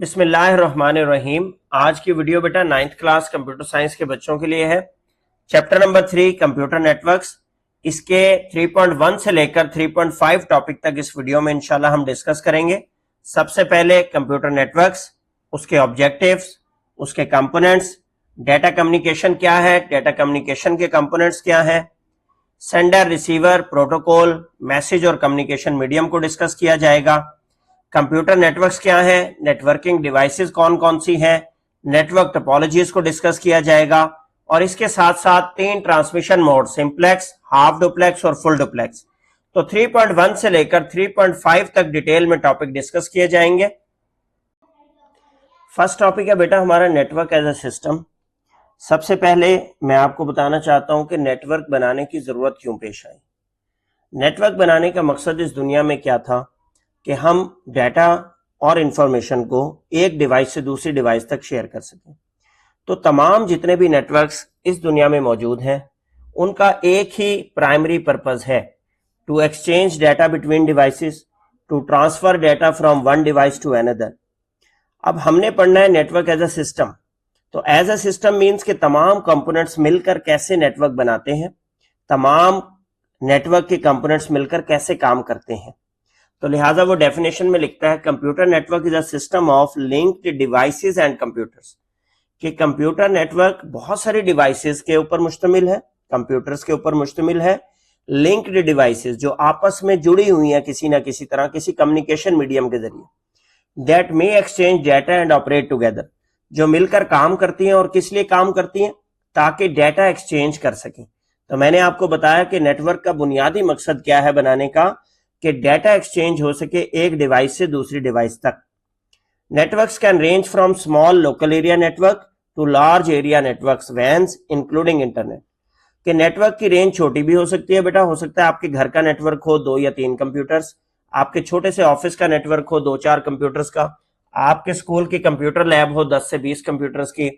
बिस्मिल्लाहिर्रहमानिर्रहीम। आज की वीडियो बेटा 9th क्लास कंप्यूटर साइंस के बच्चों के लिए है। चैप्टर नंबर 3 कंप्यूटर नेटवर्क्स, इसके 3.1 से लेकर 3.5 टॉपिक तक इस वीडियो में इंशाल्लाह हम डिस्कस करेंगे। सबसे पहले कंप्यूटर नेटवर्क्स, उसके ऑब्जेक्टिव्स, उसके कंपोनेंट्स, डेटा कम्युनिकेशन क्या है, डेटा कम्युनिकेशन के कंपोनेंट्स क्या है, सेंडर रिसीवर प्रोटोकॉल, मैसेज और कम्युनिकेशन मीडियम को डिस्कस किया जाएगा। कंप्यूटर नेटवर्क्स क्या है, नेटवर्किंग डिवाइसेस कौन कौन सी हैं, नेटवर्क टोपोलॉजीज को डिस्कस किया जाएगा और इसके साथ साथ 3 transmission mode, simplex, half duplex और फुल डुप्लेक्स। तो 3.1 से लेकर 3.5 तक डिटेल में टॉपिक डिस्कस किए जाएंगे। फर्स्ट टॉपिक है बेटा हमारा नेटवर्क एज ए सिस्टम। सबसे पहले मैं आपको बताना चाहता हूं कि नेटवर्क बनाने की जरूरत क्यों पेश आई। नेटवर्क बनाने का मकसद इस दुनिया में क्या था कि हम डाटा और इंफॉर्मेशन को एक डिवाइस से दूसरी डिवाइस तक शेयर कर सकें। तो तमाम जितने भी नेटवर्क्स इस दुनिया में मौजूद हैं उनका एक ही प्राइमरी पर्पस है, to exchange data between devices, to transfer data from one device to another. अब हमने पढ़ना है नेटवर्क एज अ सिस्टम। तो एज अ सिस्टम मीन्स के तमाम कंपोनेंट्स मिलकर कैसे नेटवर्क बनाते हैं, तमाम नेटवर्क के कंपोनेंट्स मिलकर कैसे काम करते हैं। तो लिहाजा वो डेफिनेशन में लिखता है computer network is a system of linked devices and computers, कि कंप्यूटर नेटवर्क बहुत सारी डिवाइसेस के ऊपर मुश्तमिल है, कंप्यूटर्स के ऊपर मुश्तमिल है, लिंक्ड डिवाइसेस जो आपस में जुड़ी हुई हैं किसी ना किसी तरह, किसी कम्युनिकेशन मीडियम के जरिए, that may exchange data and operate together, जो मिलकर काम करती हैं। और किस लिए काम करती हैं? ताकि डाटा एक्सचेंज कर सकें। तो मैंने आपको बताया कि नेटवर्क का बुनियादी मकसद क्या है बनाने का, कि डाटा एक्सचेंज हो सके एक डिवाइस से दूसरी डिवाइस तक। Networks can range from small local area network to large area networks, WANs including internet. कि नेटवर्क की रेंज छोटी भी हो सकती है बेटा, हो सकता है आपके घर का नेटवर्क हो 2 या 3 कंप्यूटर्स, आपके छोटे से ऑफिस का नेटवर्क हो 2-4 कंप्यूटर्स का, आपके स्कूल की कंप्यूटर लैब हो 10 से 20 कंप्यूटर्स की,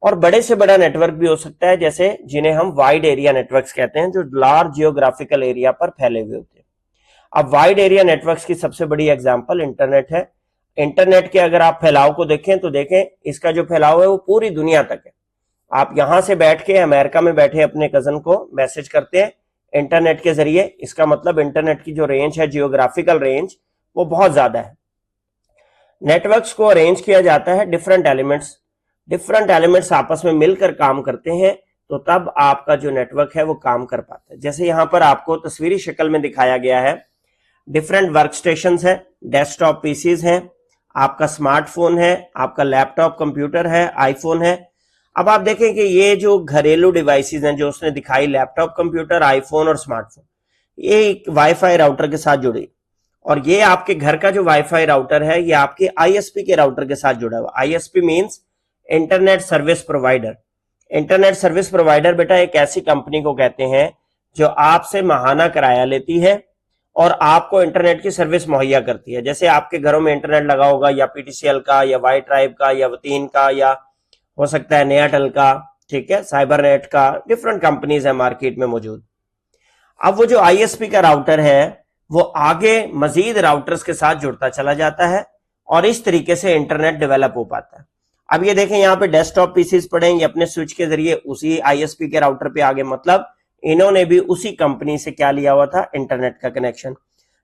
और बड़े से बड़ा नेटवर्क भी हो सकता है जैसे जिन्हें हम वाइड एरिया नेटवर्क्स कहते हैं, जो लार्ज जियोग्राफिकल एरिया पर फैले हुए होते हैं। अब वाइड एरिया नेटवर्क्स की सबसे बड़ी एग्जांपल इंटरनेट है। इंटरनेट के अगर आप फैलाव को देखें तो देखें इसका जो फैलाव है वो पूरी दुनिया तक है। आप यहां से बैठ के अमेरिका में बैठे अपने कजन को मैसेज करते हैं इंटरनेट के जरिए, इसका मतलब इंटरनेट की जो रेंज है, जियोग्राफिकल रेंज, वो बहुत ज्यादा है। नेटवर्क्स को अरेंज किया जाता है डिफरेंट एलिमेंट्स आपस में मिलकर काम करते हैं, तो तब आपका जो नेटवर्क है वो काम कर पाता है। जैसे यहां पर आपको तस्वीरी शक्ल में दिखाया गया है, डिफरेंट वर्क स्टेशन है, डेस्कटॉप पीसीज हैं, आपका स्मार्टफोन है, आपका लैपटॉप कंप्यूटर है, आईफोन है। अब आप देखें कि ये जो घरेलू डिवाइसेस हैं जो उसने दिखाई, लैपटॉप कंप्यूटर, आईफोन और स्मार्टफोन, ये एक वाईफाई राउटर के साथ जुड़ी, और ये आपके घर का जो वाईफाई राउटर है ये आपके आईएसपी के राउटर के साथ जुड़ा हुआ। ISP means internet service provider. Internet service provider बेटा एक ऐसी कंपनी को कहते हैं जो आपसे माहाना किराया लेती है और आपको इंटरनेट की सर्विस मुहैया करती है। जैसे आपके घरों में इंटरनेट लगा होगा या पीटीसीएल का या वाई ट्राइब का या वतीन का या हो सकता है नयाटेल का, ठीक है, साइबरनेट का, डिफरेंट कंपनीज है मार्केट में मौजूद। अब वो जो आईएसपी का राउटर है वो आगे मजीद राउटर्स के साथ जुड़ता चला जाता है और इस तरीके से इंटरनेट डेवलप हो पाता है। अब ये देखें यहाँ पे डेस्कटॉप पीसीज पड़े, ये अपने स्विच के जरिए उसी आईएसपी के राउटर पे आगे, मतलब इन्होंने भी उसी कंपनी से क्या लिया हुआ था, इंटरनेट का कनेक्शन।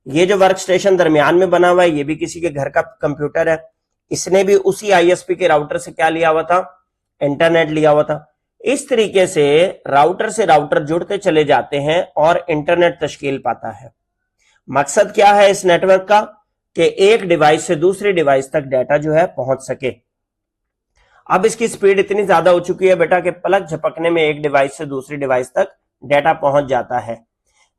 ये जो वर्क स्टेशन दरमियान में बना हुआ है ये भी किसी के घर का कंप्यूटर है, इसने भी उसी आईएसपी के राउटर से क्या लिया हुआ था, इंटरनेट लिया हुआ था। इस तरीके से राउटर जुड़ते चले जाते हैं और इंटरनेट तश्कील पाता है। मकसद क्या है इस नेटवर्क का, कि एक डिवाइस से दूसरी डिवाइस तक डाटा जो है पहुंच सके। अब इसकी स्पीड इतनी ज्यादा हो चुकी है बेटा कि पलक झपकने में एक डिवाइस से दूसरी डिवाइस तक डाटा पहुंच जाता है।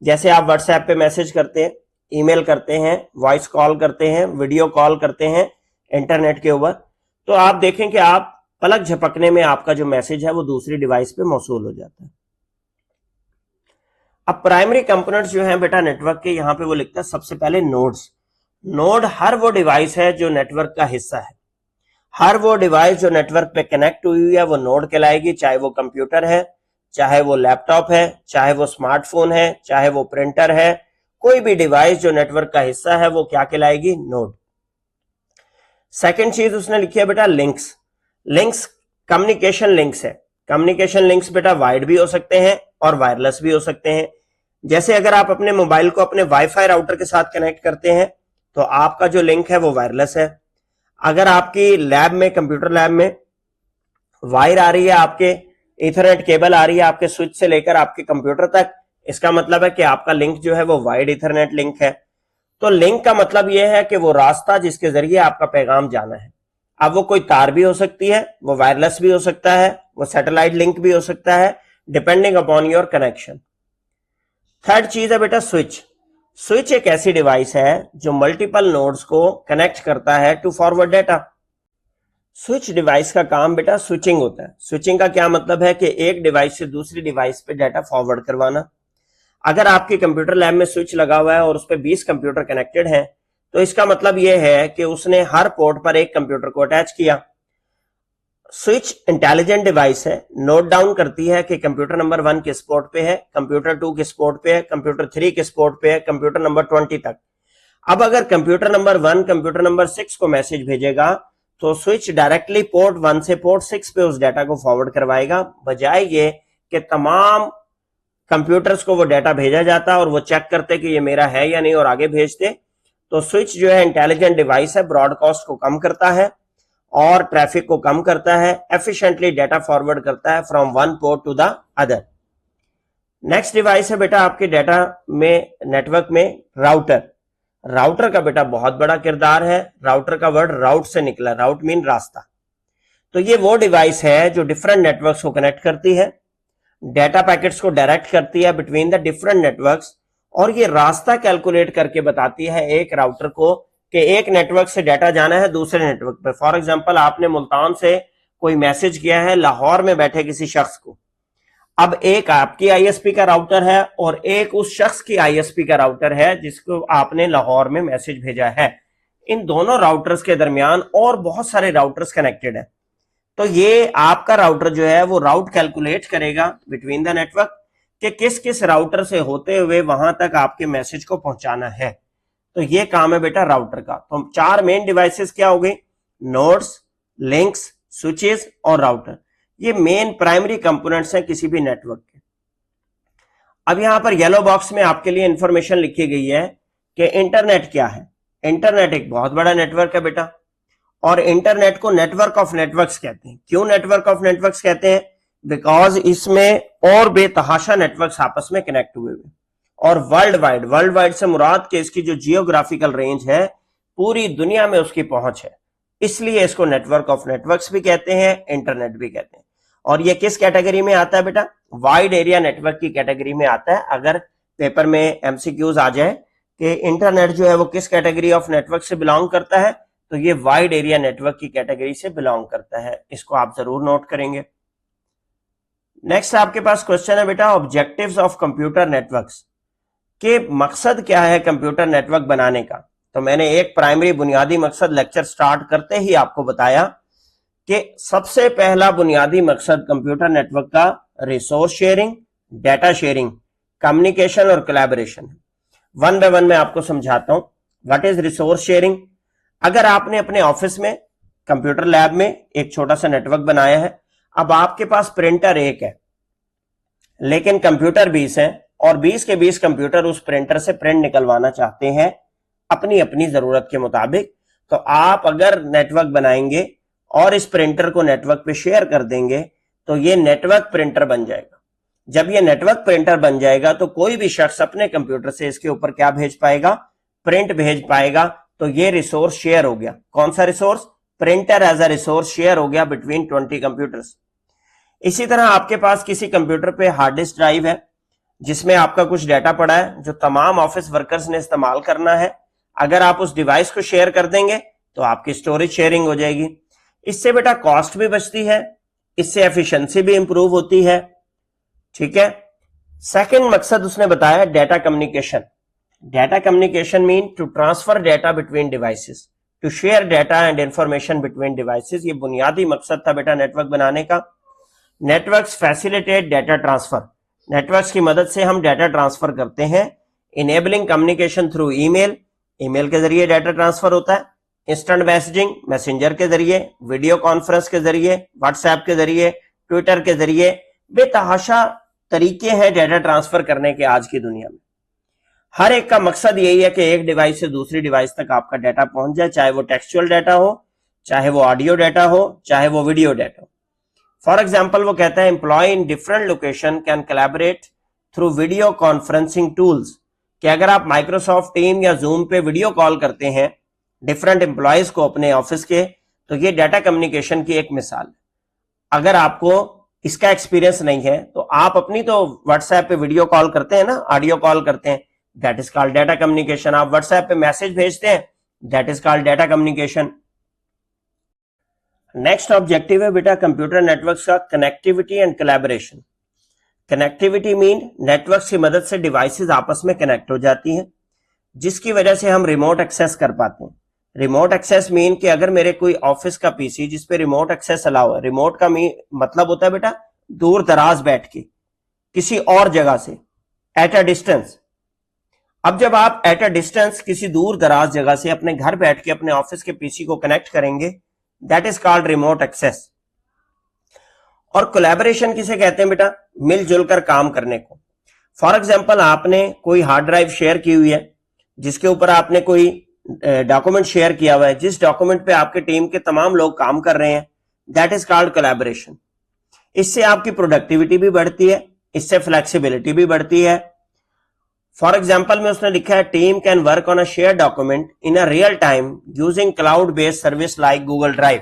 जैसे आप व्हाट्सएप पे मैसेज करते हैं, ईमेल करते हैं, वॉइस कॉल करते हैं, वीडियो कॉल करते हैं इंटरनेट के ऊपर, तो आप देखें कि आप पलक झपकने में आपका जो मैसेज है वो दूसरी डिवाइस पे मौसूल हो जाता है। अब प्राइमरी कंपोनेंट्स जो हैं बेटा नेटवर्क के, यहां पे वो लिखता है सबसे पहले नोड्स। नोड हर वो डिवाइस है जो नेटवर्क का हिस्सा है। हर वो डिवाइस जो नेटवर्क पे कनेक्ट हुई है वो नोड कहलाएगी, चाहे वो कंप्यूटर है, चाहे वो लैपटॉप है, चाहे वो स्मार्टफोन है, चाहे वो प्रिंटर है, कोई भी डिवाइस जो नेटवर्क का हिस्सा है वो क्या कहलाएगी, नोड। सेकंड चीज उसने लिखी है बेटा लिंक्स। लिंक्स कम्युनिकेशन लिंक्स है। कम्युनिकेशन लिंक्स बेटा वायर्ड भी हो सकते हैं और वायरलेस भी हो सकते हैं। जैसे अगर आप अपने मोबाइल को अपने वाईफाई राउटर के साथ कनेक्ट करते हैं तो आपका जो लिंक है वो वायरलेस है। अगर आपकी लैब में, कंप्यूटर लैब में वायर आ रही है, आपके इथरनेट केबल आ रही है आपके स्विच से लेकर आपके कंप्यूटर तक, इसका मतलब है कि आपका लिंक जो है वो वायर्ड इथरनेट लिंक है। तो लिंक का मतलब यह है कि वो रास्ता जिसके जरिए आपका पैगाम जाना है। अब वो कोई तार भी हो सकती है, वो वायरलेस भी हो सकता है, वो सैटेलाइट लिंक भी हो सकता है, depending upon your connection. Third चीज है बेटा स्विच। स्विच एक ऐसी डिवाइस है जो मल्टीपल नोड्स को कनेक्ट करता है to forward data. Switch device का काम बेटा स्विचिंग होता है। स्विचिंग का क्या मतलब है कि एक डिवाइस से दूसरी डिवाइस पे डाटा फॉरवर्ड करवाना। अगर आपके कंप्यूटर लैब में स्विच लगा हुआ है और उस पर 20 कंप्यूटर कनेक्टेड हैं, तो इसका मतलब यह है कि उसने हर पोर्ट पर एक कंप्यूटर को अटैच किया। स्विच इंटेलिजेंट डिवाइस है, नोट डाउन करती है कि कंप्यूटर नंबर 1 किस पोर्ट पे है, कंप्यूटर 2 किस पोर्ट पे है, कंप्यूटर 3 किस पोर्ट पे है, कंप्यूटर नंबर 20 तक। अब अगर कंप्यूटर नंबर 1 कंप्यूटर नंबर 6 को मैसेज भेजेगा तो स्विच डायरेक्टली पोर्ट 1 से पोर्ट 6 पे उस डाटा को फॉरवर्ड करवाएगा, बजाय ये कि तमाम कंप्यूटर्स को वो डाटा भेजा जाता और वो चेक करते कि ये मेरा है या नहीं और आगे भेजते। तो स्विच जो है इंटेलिजेंट डिवाइस है, ब्रॉडकास्ट को कम करता है और ट्रैफिक को कम करता है, एफिशिएंटली डाटा फॉरवर्ड करता है from one port to the other. Next device है बेटा आपके डाटा में, नेटवर्क में राउटर। राउटर का बेटा बहुत बड़ा किरदार है। राउटर का वर्ड राउट से निकला, राउट मीन रास्ता। तो ये वो डिवाइस है जो डिफरेंट नेटवर्क्स को कनेक्ट करती है, डाटा पैकेट्स को डायरेक्ट करती है बिटवीन द डिफरेंट नेटवर्क्स, और ये रास्ता कैलकुलेट करके बताती है एक राउटर को कि एक नेटवर्क से डाटा जाना है दूसरे नेटवर्क पे। फॉर एग्जांपल आपने मुल्तान से कोई मैसेज किया है लाहौर में बैठे किसी शख्स को। अब एक आपकी आईएसपी का राउटर है और एक उस शख्स की आईएसपी का राउटर है जिसको आपने लाहौर में मैसेज भेजा है। इन दोनों राउटर्स के दरमियान और बहुत सारे राउटर्स कनेक्टेड है। तो ये आपका राउटर जो है वो राउट कैलकुलेट करेगा बिटवीन द नेटवर्क कि किस किस राउटर से होते हुए वहां तक आपके मैसेज को पहुंचाना है। तो ये काम है बेटा राउटर का। तो 4 मेन डिवाइसेस क्या हो गई? नोड्स, लिंक्स, स्विचेस और राउटर। ये मेन प्राइमरी कंपोनेंट्स हैं किसी भी नेटवर्क के। अब यहां पर येलो बॉक्स में आपके लिए इंफॉर्मेशन लिखी गई है कि इंटरनेट क्या है। इंटरनेट एक बहुत बड़ा नेटवर्क है बेटा, और इंटरनेट को नेटवर्क ऑफ नेटवर्क्स कहते हैं। क्यों नेटवर्क ऑफ नेटवर्क्स कहते हैं? बिकॉज इसमें और बेतहाशा नेटवर्क्स आपस में कनेक्ट हुए हुए, और वर्ल्ड वाइड से मुराद के इसकी जो जियोग्राफिकल रेंज है पूरी दुनिया में उसकी पहुंच है, इसलिए इसको नेटवर्क ऑफ नेटवर्क्स भी कहते हैं, इंटरनेट भी कहते हैं। और ये किस कैटेगरी में आता है बेटा? वाइड एरिया नेटवर्क की कैटेगरी में आता है। अगर पेपर में एमसीक्यूज आ जाए कि इंटरनेट जो है वो किस कैटेगरी ऑफ नेटवर्क से बिलोंग करता है, तो ये वाइड एरिया नेटवर्क की कैटेगरी से बिलोंग करता है। इसको आप जरूर नोट करेंगे। नेक्स्ट आपके पास क्वेश्चन है बेटा ऑब्जेक्टिव्स ऑफ कंप्यूटर नेटवर्क्स, के मकसद क्या है कंप्यूटर नेटवर्क बनाने का। तो मैंने एक प्राइमरी बुनियादी मकसद लेक्चर स्टार्ट करते ही आपको बताया कि सबसे पहला बुनियादी मकसद कंप्यूटर नेटवर्क का resource sharing, data sharing, communication और कोलैबोरेशन है। वन बाय वन मैं आपको समझाता हूं व्हाट इज रिसोर्स शेयरिंग। अगर आपने अपने ऑफिस में, कंप्यूटर लैब में एक छोटा सा नेटवर्क बनाया है, अब आपके पास प्रिंटर एक है लेकिन कंप्यूटर 20 है, और 20 के 20 कंप्यूटर उस प्रिंटर से प्रिंट निकलवाना चाहते हैं अपनी अपनी जरूरत के मुताबिक। तो आप अगर नेटवर्क बनाएंगे और इस प्रिंटर को नेटवर्क पे शेयर कर देंगे तो ये नेटवर्क प्रिंटर बन जाएगा। जब ये नेटवर्क प्रिंटर बन जाएगा तो कोई भी शख्स अपने कंप्यूटर से इसके ऊपर क्या भेज पाएगा? प्रिंट भेज पाएगा। तो ये रिसोर्स शेयर हो गया। कौन सा resource? Printer as a resource share हो गया बिटवीन 20 कंप्यूटर्स। इसी तरह आपके पास किसी कंप्यूटर पे हार्ड डिस्क ड्राइव है जिसमें आपका कुछ डाटा पड़ा है जो तमाम ऑफिस वर्कर्स ने इस्तेमाल करना है। अगर आप उस डिवाइस को शेयर कर देंगे तो आपकी स्टोरेज शेयरिंग हो जाएगी। इससे बेटा कॉस्ट भी बचती है, इससे एफिशिएंसी भी इंप्रूव होती है। ठीक है। सेकंड मकसद उसने बताया data communication. Data communication mean to transfer data between devices, to share data and information between devices. ये बुनियादी मकसद था बेटा नेटवर्क बनाने का। Networks facilitate data transfer. Networks की मदद से हम डाटा ट्रांसफर करते हैं। Enabling communication through email. Email के जरिए डाटा ट्रांसफर होता है। इंस्टेंट मैसेजिंग मैसेंजर के जरिए, वीडियो कॉन्फ्रेंस के जरिए, व्हाट्सएप के जरिए, ट्विटर के जरिए, बेतहाशा तरीके हैं डेटा ट्रांसफर करने के आज की दुनिया में। हर एक का मकसद यही है कि एक डिवाइस से दूसरी डिवाइस तक आपका डाटा पहुंच जाए, चाहे वो टेक्सचुअल डाटा हो, चाहे वो ऑडियो डाटा हो, चाहे वो वीडियो डाटा हो। फॉर एग्जाम्पल वो कहता है employ in different location can collaborate through video conferencing tools, कि अगर आप माइक्रोसॉफ्ट टीम या जूम पे वीडियो कॉल करते हैं डिफरेंट एम्प्लॉयज को अपने ऑफिस के, तो ये डाटा कम्युनिकेशन की एक मिसाल है। अगर आपको इसका एक्सपीरियंस नहीं है तो आप अपनी तो व्हाट्सएप पे वीडियो कॉल करते हैं ना, ऑडियो कॉल करते हैं, that is called data communication. आप व्हाट्सएप पे मैसेज भेजते हैं, that is called data communication. Next objective है बेटा कंप्यूटर नेटवर्क्स का connectivity and collaboration. Connectivity mean network की मदद से डिवाइसेस आपस में कनेक्ट हो जाती हैं, जिसकी वजह से हम रिमोट एक्सेस कर पाते हैं। रिमोट एक्सेस मीन कि अगर मेरे कोई ऑफिस का पीसी जिसपे रिमोट एक्सेस अलाउ है, रिमोट का मतलब होता है बेटा दूर दराज बैठ के किसी और जगह से, एट अ डिस्टेंस। अब जब आप एट अ डिस्टेंस किसी दूर दराज जगह से अपने घर बैठ के अपने ऑफिस के पीसी को कनेक्ट करेंगे, that is called remote access. और कोलैबोरेशन किसे कहते हैं बेटा? मिलजुल कर काम करने को। फॉर एग्जाम्पल आपने कोई हार्ड ड्राइव शेयर की हुई है जिसके ऊपर आपने कोई डॉक्यूमेंट शेयर किया हुआ है, जिस डॉक्यूमेंट पे आपके टीम के तमाम लोग काम कर रहे हैं, दैट इज कॉल्ड कोलैबोरेशन। इससे आपकी प्रोडक्टिविटी भी बढ़ती है, इससे फ्लेक्सिबिलिटी भी बढ़ती है। फॉर एग्जाम्पल में उसने लिखा है team can work on a share document in a real time using cloud based service like Google drive.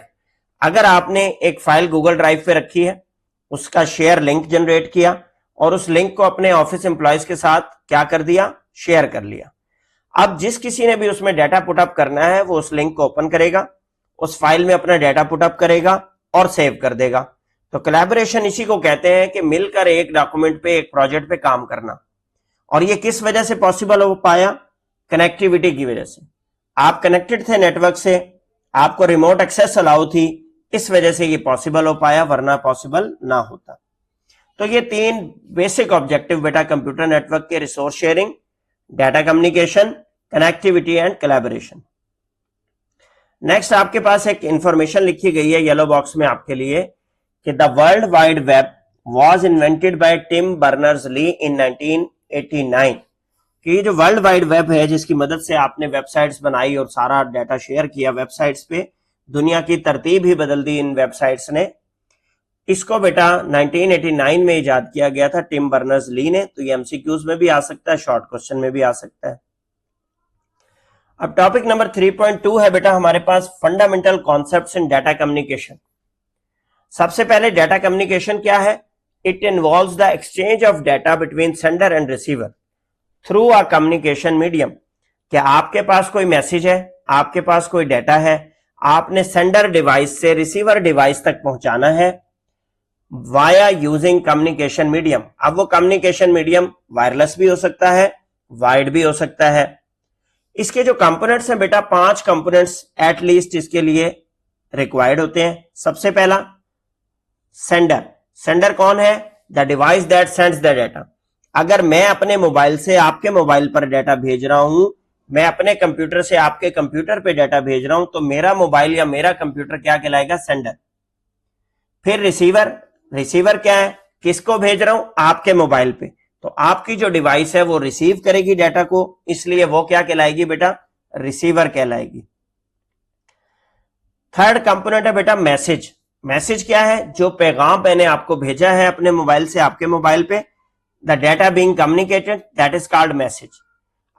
अगर आपने एक फाइल गूगल ड्राइव पे रखी है, उसका शेयर लिंक जनरेट किया और उस लिंक को अपने ऑफिस एम्प्लॉयज के साथ क्या कर दिया, शेयर कर लिया। अब जिस किसी ने भी उसमें डाटा पुटअप करना है वो उस लिंक को ओपन करेगा, उस फाइल में अपना डाटा पुटअप करेगा और सेव कर देगा। तो कोलैबोरेशन इसी को कहते हैं कि मिलकर एक डॉक्यूमेंट पे, एक प्रोजेक्ट पे काम करना। और ये किस वजह से पॉसिबल हो पाया? कनेक्टिविटी की वजह से। आप कनेक्टेड थे नेटवर्क से, आपको रिमोट एक्सेस अलाउ थी, इस वजह से ये पॉसिबल हो पाया, वरना पॉसिबल ना होता। तो ये 3 बेसिक ऑब्जेक्टिव बेटा कंप्यूटर नेटवर्क के, resource sharing, data communication, connectivity and collaboration. Next आपके पास एक इंफॉर्मेशन लिखी गई है येलो बॉक्स में आपके लिए कि the world wide web was invented by Tim Berners-Lee in 1989। कि जो वर्ल्ड वाइड वेब है जिसकी मदद से आपने वेबसाइट्स बनाई और सारा डाटा शेयर किया वेबसाइट्स पे, दुनिया की तरतीब ही बदल दी इन वेबसाइट्स ने, इसको बेटा 1989 में इजाद किया गया था टिम बर्नर्स-ली ने। तो ये एमसीक्यूज में भी आ सकता है, शॉर्ट क्वेश्चन में भी आ सकता है। अब टॉपिक नंबर 3.2 है बेटा हमारे पास fundamental concepts in data communication. सबसे पहले डाटा कम्युनिकेशन क्या है? It involves the exchange of data between sender and receiver through a communication medium. क्या आपके पास कोई मैसेज है, आपके पास कोई डाटा है, आपने सेंडर डिवाइस से रिसीवर डिवाइस तक पहुंचाना है वाया यूजिंग कम्युनिकेशन मीडियम। अब वो कम्युनिकेशन मीडियम वायरलेस भी हो सकता है, वायर्ड भी हो सकता है। इसके जो कंपोनेंट्स हैं बेटा, 5 कंपोनेंट्स एटलीस्ट इसके लिए रिक्वायर्ड होते हैं। सबसे पहला सेंडर। सेंडर कौन है? The device that sends the data. अगर मैं अपने मोबाइल से आपके मोबाइल पर डाटा भेज रहा हूं, मैं अपने कंप्यूटर से आपके कंप्यूटर पे डाटा भेज रहा हूं, तो मेरा मोबाइल या मेरा कंप्यूटर क्या कहलाएगा? सेंडर। फिर रिसीवर। रिसीवर क्या है? किसको भेज रहा हूं? आपके मोबाइल पे। तो आपकी जो डिवाइस है वो रिसीव करेगी डाटा को, इसलिए वो क्या कहलाएगी बेटा? रिसीवर कहलाएगी। थर्ड कंपोनेंट है बेटा मैसेज। मैसेज क्या है? जो पैगाम मैंने आपको भेजा है अपने मोबाइल से आपके मोबाइल पे, the data being communicated, that is called message.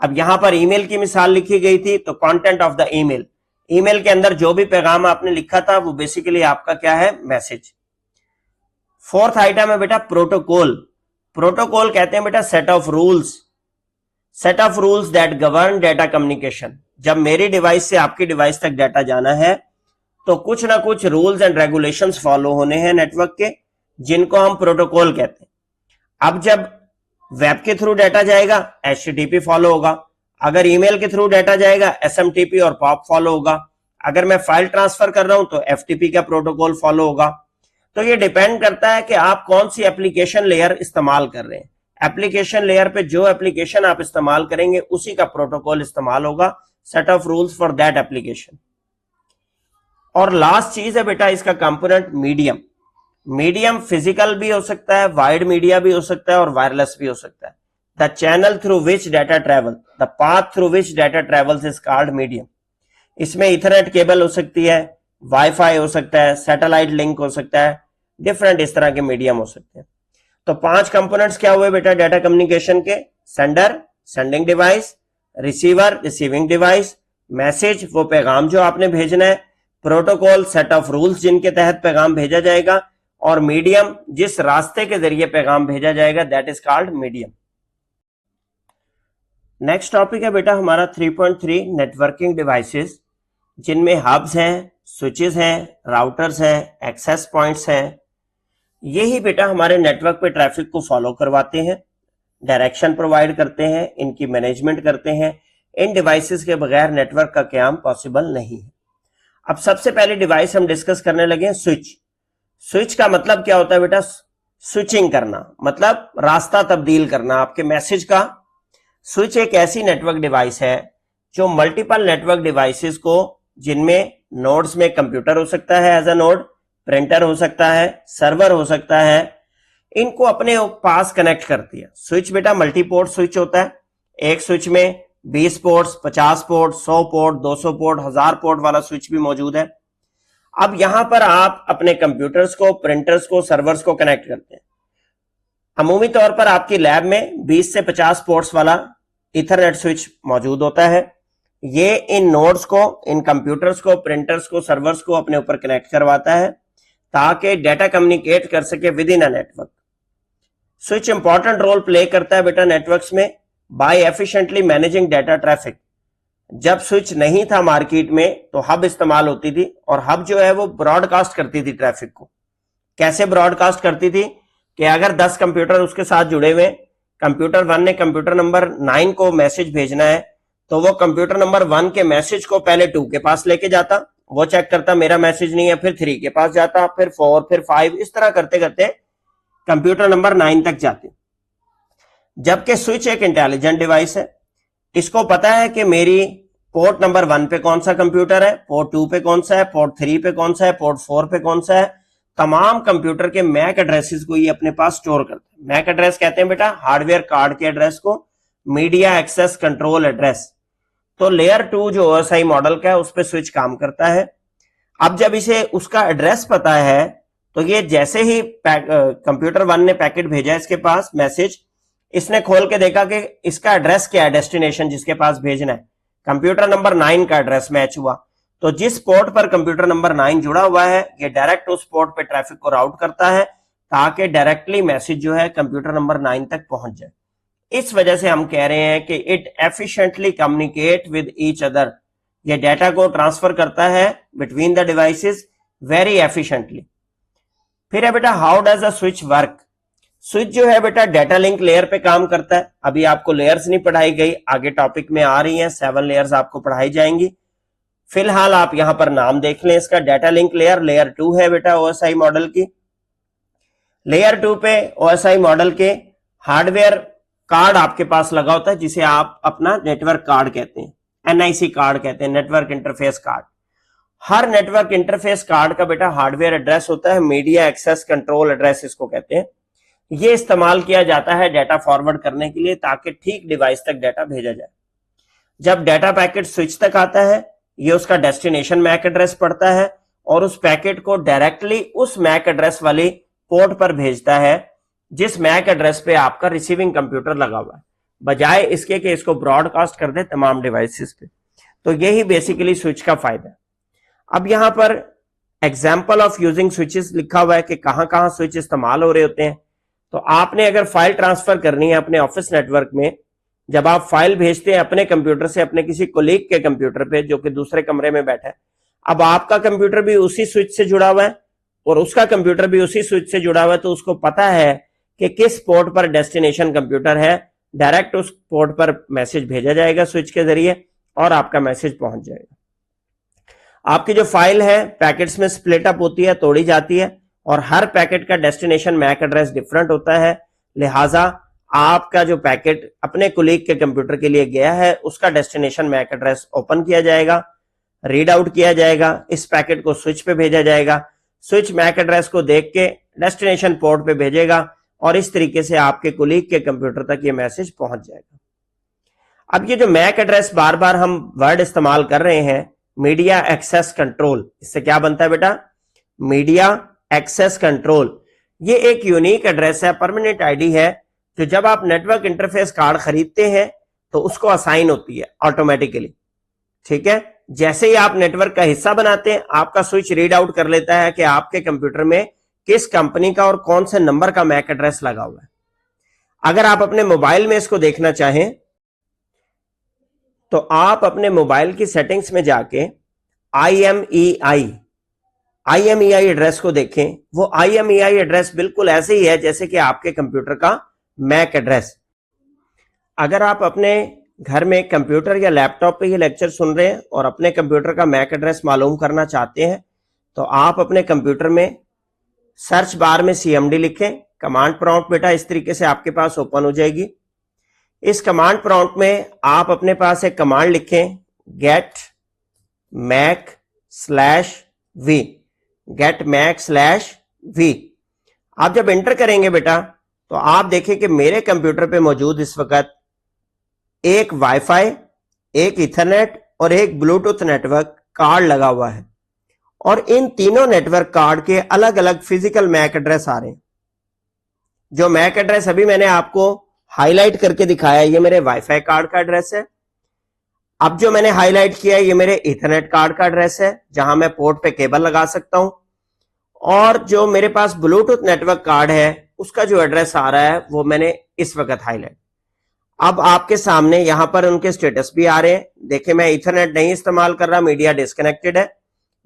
अब यहां पर ईमेल की मिसाल लिखी गई थी, तो content of the email, email के अंदर जो भी पैगाम आपने लिखा था वो बेसिकली आपका क्या है? मैसेज। फोर्थ आइटम है बेटा प्रोटोकॉल। प्रोटोकॉल कहते हैं बेटा set of rules, set of rules that govern data communication. जब मेरी डिवाइस से आपकी डिवाइस तक डाटा जाना है तो कुछ ना कुछ रूल्स एंड रेगुलेशंस फॉलो होने हैं नेटवर्क के, जिनको हम प्रोटोकॉल कहते हैं। अब जब वेब के थ्रू डाटा जाएगा HTTP फॉलो होगा, अगर ईमेल के थ्रू डाटा जाएगा SMTP और POP फॉलो होगा, अगर मैं फाइल ट्रांसफर कर रहा हूं तो FTP का प्रोटोकॉल फॉलो होगा। तो ये डिपेंड करता है कि आप कौन सी एप्लीकेशन लेयर इस्तेमाल कर रहे हैं। एप्लीकेशन लेयर पे जो एप्लीकेशन आप इस्तेमाल करेंगे उसी का प्रोटोकॉल इस्तेमाल होगा, set of rules for that application. और लास्ट चीज है बेटा इसका कंपोनेंट मीडियम। मीडियम फिजिकल भी हो सकता है, वाइड मीडिया भी हो सकता है और वायरलेस भी हो सकता है। The channel through which data travel, the path through which data travels is called medium. इसमें इथरनेट केबल हो सकती है, वाईफाई हो सकता है, सैटेलाइट लिंक हो सकता है, डिफरेंट इस तरह के मीडियम हो सकते हैं। तो 5 कंपोनेंट्स क्या हुए बेटा डाटा कम्युनिकेशन के? Sender, sending device, receiver, receiving device, message, वो पैगाम जो आपने भेजना है, प्रोटोकॉल, सेट ऑफ रूल्स जिनके तहत पैगाम भेजा जाएगा, और मीडियम जिस रास्ते के जरिए पैगाम भेजा जाएगा, that is called medium. Next topic है बेटा हमारा 3.3 नेटवर्किंग डिवाइसेस, जिनमें हब्स हैं, स्विचेस हैं, राउटर्स हैं, एक्सेस पॉइंट्स हैं। यही बेटा हमारे नेटवर्क पे ट्रैफिक को फॉलो करवाते हैं, डायरेक्शन प्रोवाइड करते हैं, इनकी मैनेजमेंट करते हैं। इन डिवाइसेस के बगैर नेटवर्क का क्याम पॉसिबल नहीं है। अब सबसे पहले डिवाइस हम डिस्कस करने लगे हैं स्विच। स्विच का मतलब क्या होता है बेटा? स्विचिंग करना, मतलब रास्ता तब्दील करना आपके मैसेज का। स्विच एक ऐसी नेटवर्क डिवाइस है जो मल्टीपल नेटवर्क डिवाइसेस को, जिनमें नोड्स में कंप्यूटर हो सकता है एज अ नोड, प्रिंटर हो सकता है, सर्वर हो सकता है, इनको अपने पास कनेक्ट करती है। स्विच बेटा मल्टी पोर्ट स्विच होता है। एक स्विच में 20 ports, 50 port, 100 port, 200 port, 1000 port वाला स्विच भी मौजूद है। अब यहां पर आप अपने कंप्यूटर्स को, प्रिंटर्स को, सर्वर्स को कनेक्ट करते हैं। अमूमी तौर पर आपकी लैब में 20 से 50 पोर्ट्स वाला इथरनेट स्विच मौजूद होता है। ये इन नोड्स को, इन कंप्यूटर्स को, प्रिंटर्स को, सर्वर्स को अपने ऊपर कनेक्ट करवाता है ताकि डाटा कम्युनिकेट कर सके within a network. Switch important role play करता है बेटा नेटवर्क्स में by efficiently managing data traffic. जब स्विच नहीं था मार्केट में तो हब इस्तेमाल होती थी, और हब जो है वो ब्रॉडकास्ट करती थी ट्रैफिक को। कैसे ब्रॉडकास्ट करती थी कि अगर 10 कंप्यूटर उसके साथ जुड़े हुए, कंप्यूटर 1 ने कंप्यूटर नंबर 9 को मैसेज भेजना है, तो वो कंप्यूटर नंबर 1 के मैसेज को पहले 2 के पास लेके जाता, वो चेक करता मेरा मैसेज नहीं है, फिर 3 के पास जाता, फिर 4, फिर 5, इस तरह करते करते कंप्यूटर नंबर 9 तक जाते। जबकि स्विच एक इंटेलिजेंट डिवाइस है, इसको पता है कि मेरी पोर्ट नंबर 1 पे कौन सा कंप्यूटर है, पोर्ट 2 पे कौन सा है, पोर्ट 3 पे कौन सा है, पोर्ट 4 पे कौन सा है। तमाम कंप्यूटर के मैक एड्रेसेस को ये अपने पास स्टोर करते हैं। मैक एड्रेस कहते हैं बेटा हार्डवेयर कार्ड के एड्रेस को, मीडिया एक्सेस कंट्रोल एड्रेस। तो लेयर 2 जो ओएसआई मॉडल का है उस पर स्विच काम करता है। अब जब इसे उसका एड्रेस पता है तो ये जैसे ही कंप्यूटर 1 ने पैकेट भेजा इसके पास मैसेज, इसने खोल के देखा कि इसका एड्रेस क्या है, डेस्टिनेशन जिसके पास भेजना है, कंप्यूटर नंबर 9 का एड्रेस मैच हुआ। तो जिस पोर्ट पर कंप्यूटर नंबर 9 जुड़ा हुआ है ये डायरेक्ट उस पोर्ट पे ट्रैफिक को राउट करता है ताकि डायरेक्टली मैसेज जो है कंप्यूटर नंबर 9 तक पहुंच जाए। इस वजह से हम कह रहे हैं कि it efficiently communicate with each other. ये डाटा को ट्रांसफर करता है between the devices very efficiently. फिर है बेटा how does a switch work. Switch जो है बेटा डाटा लिंक लेयर पे काम करता है। अभी आपको लेयर्स नहीं पढ़ाई गई, आगे टॉपिक में आ रही हैं, 7 लेयर्स आपको पढ़ाई जाएंगी। फिलहाल आप यहां पर नाम देख लें इसका, डाटा लिंक लेयर लेयर 2 है बेटा ओएसआई मॉडल की। लेयर 2 पे ओएसआई मॉडल के हार्डवेयर कार्ड आपके पास लगा होता है जिसे आप अपना नेटवर्क कार्ड कहते हैं, एनआईसी कार्ड कहते हैं, नेटवर्क इंटरफेस कार्ड। हर नेटवर्क इंटरफेस कार्ड का बेटा हार्डवेयर एड्रेस होता है, मीडिया एक्सेस कंट्रोल एड्रेस इसको कहते हैं। ये इस्तेमाल किया जाता है डाटा फॉरवर्ड करने के लिए ताकि ठीक डिवाइस तक डाटा भेजा जाए। जब डाटा पैकेट स्विच तक आता है ये उसका डेस्टिनेशन मैक एड्रेस पढ़ता है और उस पैकेट को डायरेक्टली उस मैक एड्रेस वाली पोर्ट पर भेजता है जिस मैक एड्रेस पे आपका रिसीविंग कंप्यूटर लगा हुआ है, बजाय इसके कि इसको ब्रॉडकास्ट कर दे तमाम डिवाइसेस पे। तो यही बेसिकली स्विच का फायदा है। अब यहां पर एग्जाम्पल ऑफ यूजिंग स्विचेस लिखा हुआ है कि कहां कहां स्विच इस्तेमाल हो रहे होते हैं। तो आपने अगर फाइल ट्रांसफर करनी है अपने ऑफिस नेटवर्क में, जब आप फाइल भेजते हैं अपने कंप्यूटर से अपने किसी कोलीग के कंप्यूटर पे जो कि दूसरे कमरे में बैठा है, अब आपका कंप्यूटर भी उसी स्विच से जुड़ा हुआ है और उसका कंप्यूटर भी उसी स्विच से जुड़ा हुआ है, तो उसको पता है कि किस पोर्ट पर डेस्टिनेशन कंप्यूटर है, डायरेक्ट उस पोर्ट पर मैसेज भेजा जाएगा स्विच के जरिए और आपका मैसेज पहुंच जाएगा। आपकी जो फाइल है पैकेट्स में स्प्लिट अप होती है, तोड़ी जाती है, और हर पैकेट का डेस्टिनेशन मैक एड्रेस डिफरेंट होता है। लिहाजा आपका जो पैकेट अपने कोलीग के कंप्यूटर के लिए गया है उसका डेस्टिनेशन मैक एड्रेस ओपन किया जाएगा, रीड आउट किया जाएगा, इस पैकेट को स्विच पे भेजा जाएगा, स्विच मैक एड्रेस को देख के डेस्टिनेशन पोर्ट पे भेजेगा और इस तरीके से आपके कुलीग के कंप्यूटर तक ये मैसेज पहुंच जाएगा। अब ये जो मैक एड्रेस बार बार हम वर्ड इस्तेमाल कर रहे हैं, मीडिया एक्सेस कंट्रोल, इससे क्या बनता है बेटा? Media access control. ये एक यूनिक एड्रेस है, परमानेंट आईडी है, जो जब आप नेटवर्क इंटरफेस कार्ड खरीदते हैं तो उसको असाइन होती है ऑटोमेटिकली। ठीक है, जैसे ही आप नेटवर्क का हिस्सा बनाते हैं, आपका स्विच रीड आउट कर लेता है कि आपके कंप्यूटर में किस कंपनी का और कौन से नंबर का मैक एड्रेस लगा हुआ है। अगर आप अपने मोबाइल में इसको देखना चाहें तो आप अपने मोबाइल की सेटिंग्स में जाके IMEI एड्रेस को देखें। वो IMEI एड्रेस बिल्कुल ऐसे ही है जैसे कि आपके कंप्यूटर का मैक एड्रेस। अगर आप अपने घर में कंप्यूटर या लैपटॉप पे ये लेक्चर सुन रहे हैं और अपने कंप्यूटर का मैक एड्रेस मालूम करना चाहते हैं तो आप अपने कंप्यूटर में सर्च बार में CMD लिखें, कमांड प्रॉम्प्ट बेटा इस तरीके से आपके पास ओपन हो जाएगी। इस कमांड प्रॉम्प्ट में आप अपने पास एक कमांड लिखें, get mac/v। आप जब एंटर करेंगे बेटा तो आप देखें कि मेरे कंप्यूटर पे मौजूद इस वक्त एक वाईफाई, एक इथरनेट और एक ब्लूटूथ नेटवर्क कार्ड लगा हुआ है और इन तीनों नेटवर्क कार्ड के अलग अलग फिजिकल मैक एड्रेस आ रहे हैं। जो मैक एड्रेस अभी मैंने आपको हाईलाइट करके दिखाया, ये मेरे वाईफाई कार्ड का एड्रेस है। अब जो मैंने हाईलाइट किया है ये मेरे इथरनेट कार्ड का एड्रेस है, जहां मैं पोर्ट पे केबल लगा सकता हूं। और जो मेरे पास ब्लूटूथ नेटवर्क कार्ड है उसका जो एड्रेस आ रहा है वो मैंने इस वक्त हाईलाइट। अब आपके सामने यहां पर उनके स्टेटस भी आ रहे हैं। देखिए, मैं इथरनेट नहीं इस्तेमाल कर रहा, मीडिया डिस्कनेक्टेड है।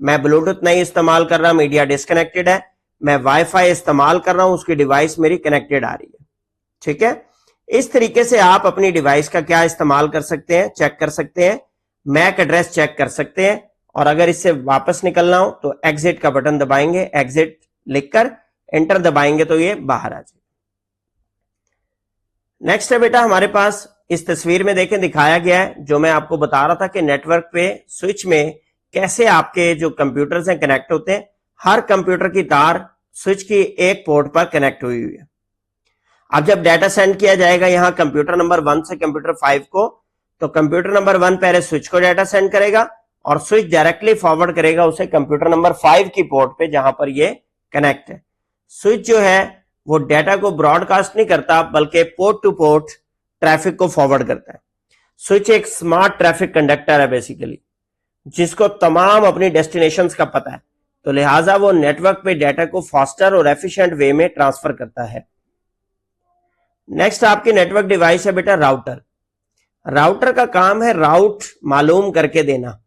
मैं ब्लूटूथ नहीं इस्तेमाल कर रहा, मीडिया डिस्कनेक्टेड है। मैं वाईफाई इस्तेमाल कर रहा हूं, उसकी डिवाइस मेरी कनेक्टेड आ रही है। ठीक है, इस तरीके से आप अपनी डिवाइस का क्या इस्तेमाल कर सकते हैं, चेक कर सकते हैं, मैक एड्रेस चेक कर सकते हैं। और अगर इससे वापस निकलना हो तो एग्जिट का बटन दबाएंगे, एग्जिट लिखकर एंटर दबाएंगे तो ये बाहर आ जाए। नेक्स्ट है बेटा हमारे पास इस तस्वीर में देखें दिखाया गया है, जो मैं आपको बता रहा था कि नेटवर्क पे स्विच में कैसे आपके जो कंप्यूटर्स हैं कनेक्ट होते हैं। हर कंप्यूटर की तार स्विच की एक पोर्ट पर कनेक्ट हुई हुई है। अब जब डाटा सेंड किया जाएगा यहां कंप्यूटर नंबर 1 से कंप्यूटर 5 को, तो कंप्यूटर नंबर 1 पहले स्विच को डाटा सेंड करेगा और स्विच डायरेक्टली फॉरवर्ड करेगा उसे कंप्यूटर नंबर 5 की पोर्ट पे जहां पर ये कनेक्ट है। स्विच जो है वो डाटा को ब्रॉडकास्ट नहीं करता बल्कि पोर्ट टू पोर्ट ट्रैफिक को फॉरवर्ड करता है। स्विच एक स्मार्ट ट्रैफिक कंडक्टर है बेसिकली, जिसको तमाम अपनी डेस्टिनेशंस का पता है, तो लिहाजा वो नेटवर्क पे डाटा को फास्टर और एफिशिएंट वे में ट्रांसफर करता है। नेक्स्ट आपकी नेटवर्क डिवाइस है बेटा राउटर। राउटर का काम है राउट मालूम करके देना।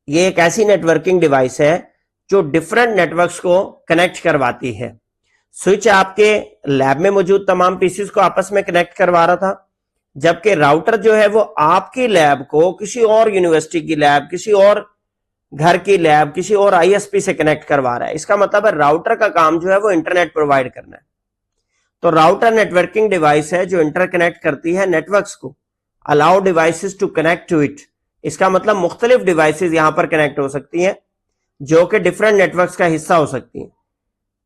ये एक ऐसी नेटवर्किंग डिवाइस है जो डिफरेंट नेटवर्क्स को कनेक्ट करवाती है। स्विच आपके लैब में मौजूद तमाम पीसीस को आपस में कनेक्ट करवा रहा था, जबकि राउटर जो है वो आपकी लैब को किसी और यूनिवर्सिटी की लैब, किसी और घर की लैब, किसी और आईएसपी से कनेक्ट करवा रहा है। इसका मतलब है राउटर का काम जो है वो इंटरनेट प्रोवाइड करना है। तो राउटर नेटवर्किंग डिवाइस है जो इंटरकनेक्ट करती है नेटवर्क्स को, allow devices to connect to it. इसका मतलब मुख्तलिफ डिवाइसेस यहां पर कनेक्ट हो सकती हैं जो कि डिफरेंट नेटवर्क्स का हिस्सा हो सकती हैं।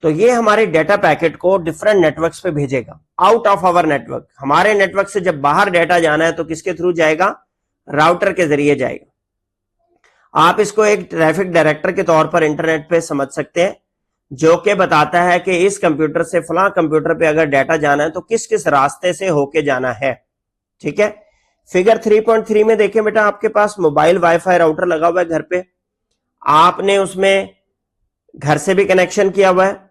तो ये हमारे डेटा पैकेट को डिफरेंट नेटवर्क्स पे भेजेगा आउट ऑफ आवर नेटवर्क। हमारे नेटवर्क से जब बाहर डेटा जाना है तो किसके थ्रू जाएगा? राउटर के जरिए जाएगा। आप इसको एक ट्रैफिक डायरेक्टर के तौर पर इंटरनेट पे समझ सकते हैं, जो कि बताता है कि इस कंप्यूटर से फलां कंप्यूटर पे अगर डाटा जाना है तो किस किस रास्ते से होके जाना है। ठीक है, फिगर 3.3 में देखें बेटा, आपके पास मोबाइल वाईफाई राउटर लगा हुआ है घर पे। आपने उसमें घर से भी कनेक्शन किया हुआ है,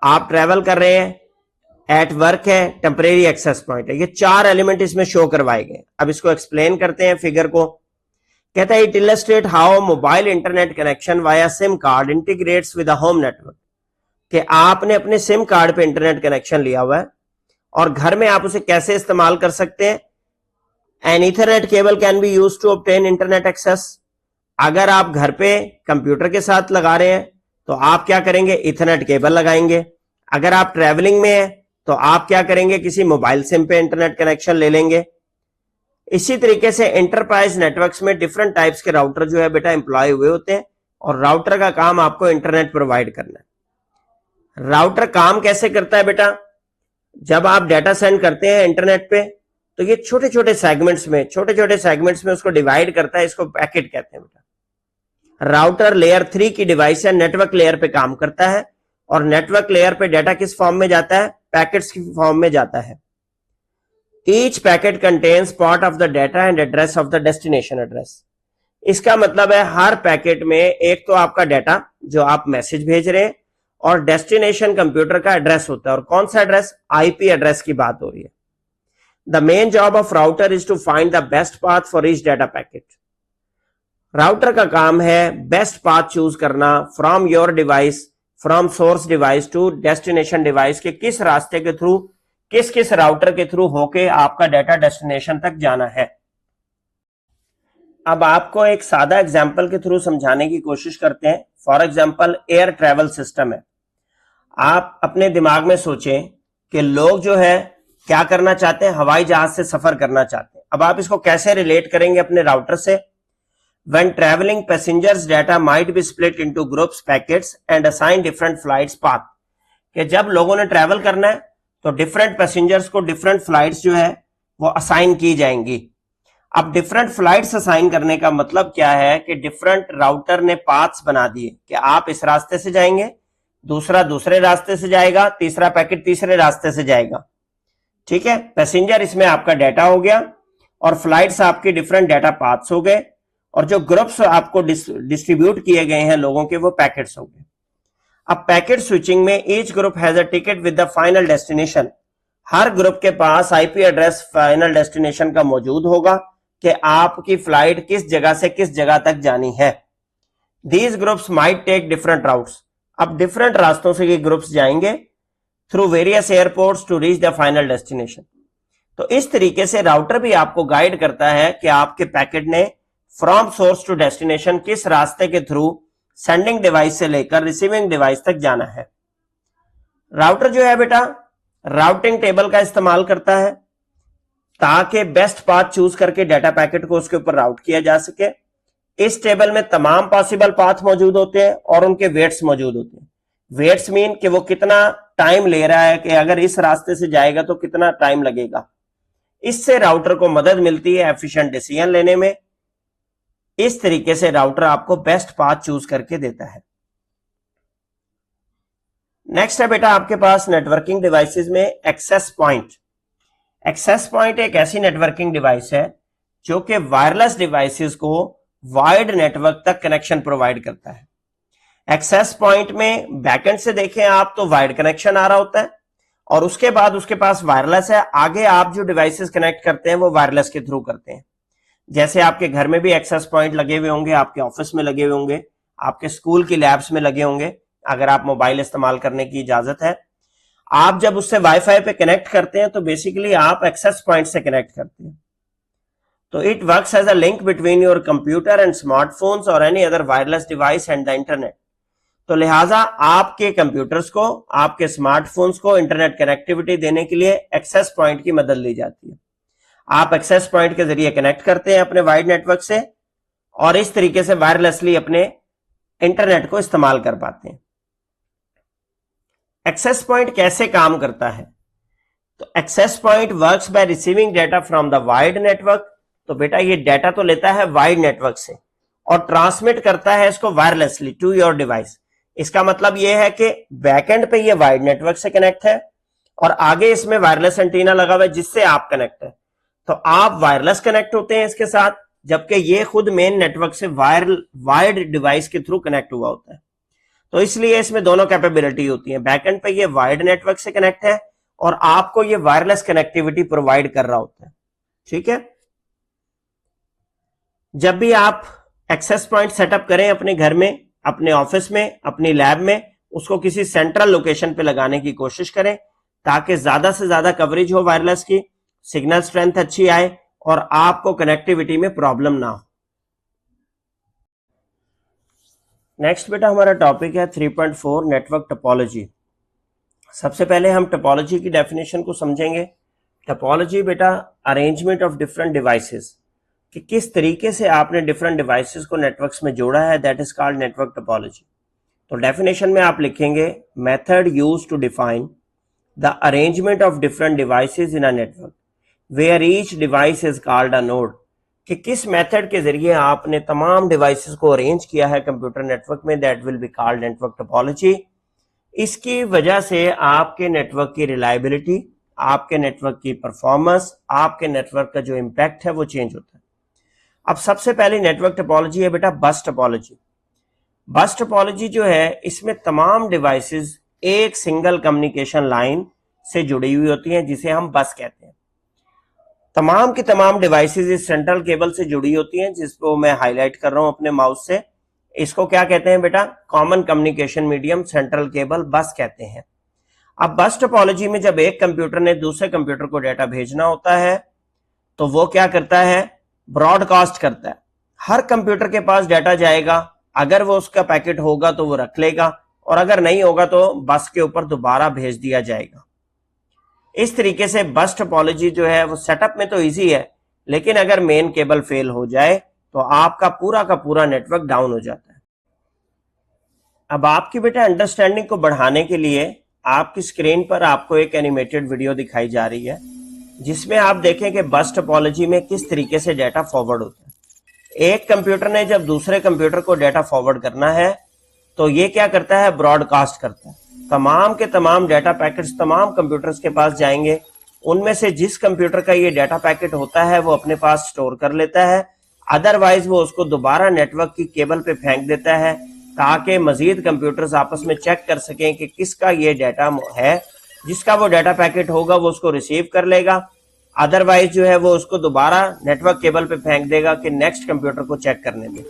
आप ट्रेवल कर रहे हैं, एट वर्क है, टेम्परेरी एक्सेस पॉइंट है। ये 4 एलिमेंट इसमें शो करवाए गए। अब इसको एक्सप्लेन करते हैं फिगर को। कहता है it illustrate how mobile internet connection via SIM card integrates with the home network. कि आपने अपने सिम कार्ड पे इंटरनेट कनेक्शन लिया हुआ है और घर में आप उसे कैसे इस्तेमाल कर सकते हैं। An ethernet cable can be used to obtain internet access. अगर आप घर पे कंप्यूटर के साथ लगा रहे हैं तो आप क्या करेंगे? इथरनेट केबल लगाएंगे। अगर आप ट्रैवलिंग में हैं तो आप क्या करेंगे? किसी मोबाइल सिम पे इंटरनेट कनेक्शन ले लेंगे। इसी तरीके से एंटरप्राइज नेटवर्क्स में डिफरेंट टाइप्स के राउटर जो है बेटा एम्प्लॉय हुए होते हैं और राउटर का काम आपको इंटरनेट प्रोवाइड करना है। राउटर काम कैसे करता है बेटा, जब आप डाटा सेंड करते हैं इंटरनेट पे तो ये छोटे छोटे सेगमेंट्स में उसको डिवाइड करता है, इसको पैकेट कहते हैं बेटा। राउटर लेयर 3 की डिवाइस है, नेटवर्क लेयर पे काम करता है और नेटवर्क लेयर पे डाटा किस फॉर्म में जाता है, पैकेट्स की फॉर्म में जाता है। Each packet contains part of the data and address of the destination address. इसका मतलब है हर पैकेट में एक तो आपका डाटा जो आप मैसेज भेज रहे हैं और डेस्टिनेशन कंप्यूटर का एड्रेस होता है। और कौन सा एड्रेस, आईपी एड्रेस की बात हो रही है। The main job of router is to find the best path for each data packet. Router का काम है बेस्ट पाथ चूज करना from your device, from source device to destination device के किस रास्ते के थ्रू, किस राउटर के थ्रू होके आपका डाटा डेस्टिनेशन तक जाना है। अब आपको एक सादा एग्जांपल के थ्रू समझाने की कोशिश करते हैं। For example air travel system है। आप अपने दिमाग में सोचें कि लोग जो है क्या करना चाहते हैं, हवाई जहाज से सफर करना चाहते हैं। अब आप इसको कैसे रिलेट करेंगे अपने राउटर से। When traveling, passengers data might be split into groups, packets and assign different flights path। कि जब लोगों ने ट्रैवल करना है तो डिफरेंट पैसेंजर्स को डिफरेंट फ्लाइट्स जो है वो असाइन की जाएंगी। अब डिफरेंट फ्लाइट्स असाइन करने का मतलब क्या है कि डिफरेंट राउटर ने पाथ्स बना दिए कि आप इस रास्ते से जाएंगे, दूसरा दूसरे रास्ते से जाएगा, तीसरा पैकेट तीसरे रास्ते से जाएगा। ठीक है, पैसेंजर इसमें आपका डाटा हो गया और फ्लाइट्स आपके डिफरेंट डाटा पाथ्स हो गए और जो ग्रुप्स आपको डिस्ट्रीब्यूट किए गए हैं लोगों के वो पैकेट्स हो गए। अब पैकेट स्विचिंग में each group has a ticket with the final destination. Her group के पास आईपी एड्रेस फाइनल डेस्टिनेशन का मौजूद होगा कि आपकी फ्लाइट किस जगह से किस जगह तक जानी है। These groups might take different routes. अब डिफरेंट रास्तों से ये ग्रुप्स जाएंगे through various airports to reach the final destination. तो इस तरीके से राउटर भी आपको गाइड करता है कि आपके पैकेट ने फ्रॉम सोर्स टू डेस्टिनेशन किस रास्ते के थ्रू सेंडिंग डिवाइस से लेकर रिसीविंग डिवाइस तक जाना है। राउटर जो है बेटा राउटिंग टेबल का इस्तेमाल करता है ताकि बेस्ट पाथ चूज करके डाटा पैकेट को उसके ऊपर राउट किया जा सके। इस टेबल में तमाम पॉसिबल पाथ मौजूद होते हैं और उनके वेट्स मौजूद होते हैं। वेट्स मीन कि वो कितना टाइम ले रहा है कि अगर इस रास्ते से जाएगा तो कितना टाइम लगेगा। इससे राउटर को मदद मिलती है एफिशिएंट डिसीजन लेने में। इस तरीके से राउटर आपको बेस्ट पाथ चूज करके देता है। नेक्स्ट है बेटा आपके पास नेटवर्किंग डिवाइसेस में एक्सेस पॉइंट। एक्सेस पॉइंट एक ऐसी नेटवर्किंग डिवाइस है जो कि वायरलेस डिवाइसेस को वाइड नेटवर्क तक कनेक्शन प्रोवाइड करता है। एक्सेस पॉइंट में बैकएंड से देखें आप तो वाइड कनेक्शन आ रहा होता है और उसके बाद उसके पास वायरलेस है। आगे आप जो डिवाइसेस कनेक्ट करते हैं वो वायरलेस के थ्रू करते हैं। जैसे आपके घर में भी एक्सेस पॉइंट लगे हुए होंगे, आपके ऑफिस में लगे हुए होंगे, आपके स्कूल की लैब्स में लगे होंगे अगर आप मोबाइल इस्तेमाल करने की इजाजत है। आप जब उससे वाईफाई पे कनेक्ट करते हैं तो बेसिकली आप एक्सेस पॉइंट से कनेक्ट करते हैं। तो it works as a link between your computer and smartphones और any other wireless device and the internet. तो लिहाजा आपके कंप्यूटर्स को, आपके स्मार्टफोन्स को इंटरनेट कनेक्टिविटी देने के लिए एक्सेस पॉइंट की मदद ली जाती है। आप एक्सेस पॉइंट के जरिए कनेक्ट करते हैं अपने वाइड नेटवर्क से और इस तरीके से वायरलेसली अपने इंटरनेट को इस्तेमाल कर पाते हैं। एक्सेस पॉइंट कैसे काम करता है? तो access point works by receiving data from the wide network. तो बेटा ये डाटा तो लेता है वाइड नेटवर्क से और ट्रांसमिट करता है इसको वायरलेसली टू योर डिवाइस। इसका मतलब यह है कि बैकएंड पे ये वाइड नेटवर्क से कनेक्ट है और आगे इसमें वायरलेस एंटीना लगा हुआ है जिससे आप कनेक्ट है। तो आप वायरलेस कनेक्ट होते हैं इसके साथ, जबकि ये खुद मेन नेटवर्क से वायर्ड डिवाइस के थ्रू कनेक्ट हुआ होता है। तो इसलिए इसमें दोनों कैपेबिलिटी होती है। बैकएंड पे ये वायर्ड नेटवर्क से कनेक्ट है और आपको ये वायरलेस कनेक्टिविटी प्रोवाइड कर रहा होता है। ठीक है, जब भी आप एक्सेस पॉइंट सेटअप करें अपने घर में, अपने ऑफिस में, अपनी लैब में, उसको किसी सेंट्रल लोकेशन पे लगाने की कोशिश करें ताकि ज्यादा से ज्यादा कवरेज हो वायरलेस की, सिग्नल स्ट्रेंथ अच्छी आए और आपको कनेक्टिविटी में प्रॉब्लम ना हो। नेक्स्ट बेटा हमारा टॉपिक है 3.4 नेटवर्क टोपोलॉजी। सबसे पहले हम टोपोलॉजी की डेफिनेशन को समझेंगे टपोलॉजी बेटा अरेंजमेंट ऑफ डिफरेंट डिवाइसेस, कि किस तरीके से आपने डिफरेंट डिवाइसेस को नेटवर्क्स में जोड़ा है, that is called network topology. तो डेफिनेशन में आप लिखेंगे method used to define the arrangement of different devices in a network where each device is called a node, कि किस मेथड के जरिए आपने तमाम डिवाइसेस को अरेंज किया है कंप्यूटर नेटवर्क में, that will be called network topology. इसकी वजह से आपके नेटवर्क की रिलायबिलिटी, आपके नेटवर्क की परफॉर्मेंस, आपके नेटवर्क का जो इम्पैक्ट है वो चेंज होता है। अब सबसे पहले नेटवर्क टपोलॉजी है बेटा बस टपोलॉजी। बस टपोलॉजी जो है इसमें तमाम डिवाइसेस एक सिंगल कम्युनिकेशन लाइन से जुड़ी हुई होती हैं, जिसे हम बस कहते हैं। तमाम की तमाम डिवाइसेस इस सेंट्रल केबल से जुड़ी होती हैं, जिसको मैं हाईलाइट कर रहा हूं अपने माउस से। इसको क्या कहते हैं बेटा? Common communication medium central cable बस कहते हैं। अब बस टोपोलॉजी में जब एक कंप्यूटर ने दूसरे कंप्यूटर को डाटा भेजना होता है तो वो क्या करता है? ब्रॉडकास्ट करता है। हर कंप्यूटर के पास डाटा जाएगा, अगर वो उसका पैकेट होगा तो वो रख लेगा, और अगर नहीं होगा तो बस के ऊपर दोबारा भेज दिया जाएगा। इस तरीके से बस टोपोलॉजी जो है वो सेटअप में तो इजी है, लेकिन अगर मेन केबल फेल हो जाए तो आपका पूरा का पूरा नेटवर्क डाउन हो जाता है। अब आपकी बेटा अंडरस्टैंडिंग को बढ़ाने के लिए आपकी स्क्रीन पर आपको एक एनिमेटेड वीडियो दिखाई जा रही है, जिसमें आप देखें कि बस टोपोलॉजी में किस तरीके से डाटा फॉरवर्ड होता है। एक कंप्यूटर ने जब दूसरे कंप्यूटर को डाटा फॉरवर्ड करना है तो ये क्या करता है? ब्रॉडकास्ट करता है। तमाम के तमाम डाटा पैकेट्स तमाम कंप्यूटर्स के पास जाएंगे। उनमें से जिस कंप्यूटर का ये डाटा पैकेट होता है वो अपने पास स्टोर कर लेता है, अदरवाइज वो उसको दोबारा नेटवर्क की केबल पे फेंक देता है, ताकि मजीद कंप्यूटर्स आपस में चेक कर सकें कि किसका ये डाटा है। जिसका वो डाटा पैकेट होगा वो उसको रिसीव कर लेगा, अदरवाइज जो है वो उसको दोबारा नेटवर्क केबल पे फेंक देगा कि नेक्स्ट कंप्यूटर को चेक करने दे।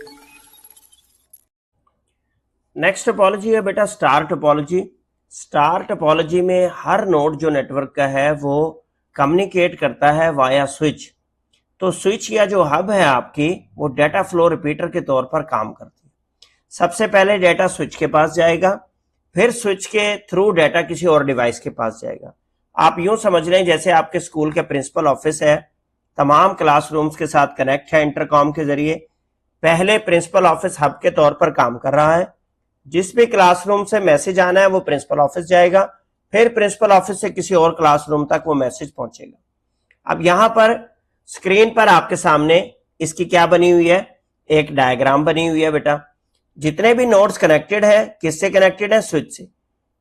नेक्स्ट टोपोलॉजी है बेटा स्टार टोपोलॉजी। स्टार टोपोलॉजी में हर नोड जो नेटवर्क का है वो कम्युनिकेट करता है वाया स्विच। तो स्विच या जो हब है आपकी वो डाटा फ्लो रिपीटर के तौर पर काम करती है। सबसे पहले डाटा स्विच के पास जाएगा, फिर स्विच के थ्रू डाटा किसी और डिवाइस के पास जाएगा। आप यूं समझ लें जैसे आपके स्कूल के प्रिंसिपल ऑफिस है, तमाम क्लासरूम्स के साथ कनेक्ट है इंटरकॉम के जरिए। पहले प्रिंसिपल ऑफिस हब के तौर पर काम कर रहा है, जिस भी क्लासरूम से मैसेज आना है वो प्रिंसिपल ऑफिस जाएगा, फिर प्रिंसिपल ऑफिस से किसी और क्लासरूम तक वो मैसेज पहुंचेगा। अब यहां पर स्क्रीन पर आपके सामने इसकी क्या बनी हुई है? एक डायग्राम बनी हुई है बेटा। जितने भी नोड्स कनेक्टेड है किससे कनेक्टेड है? स्विच से।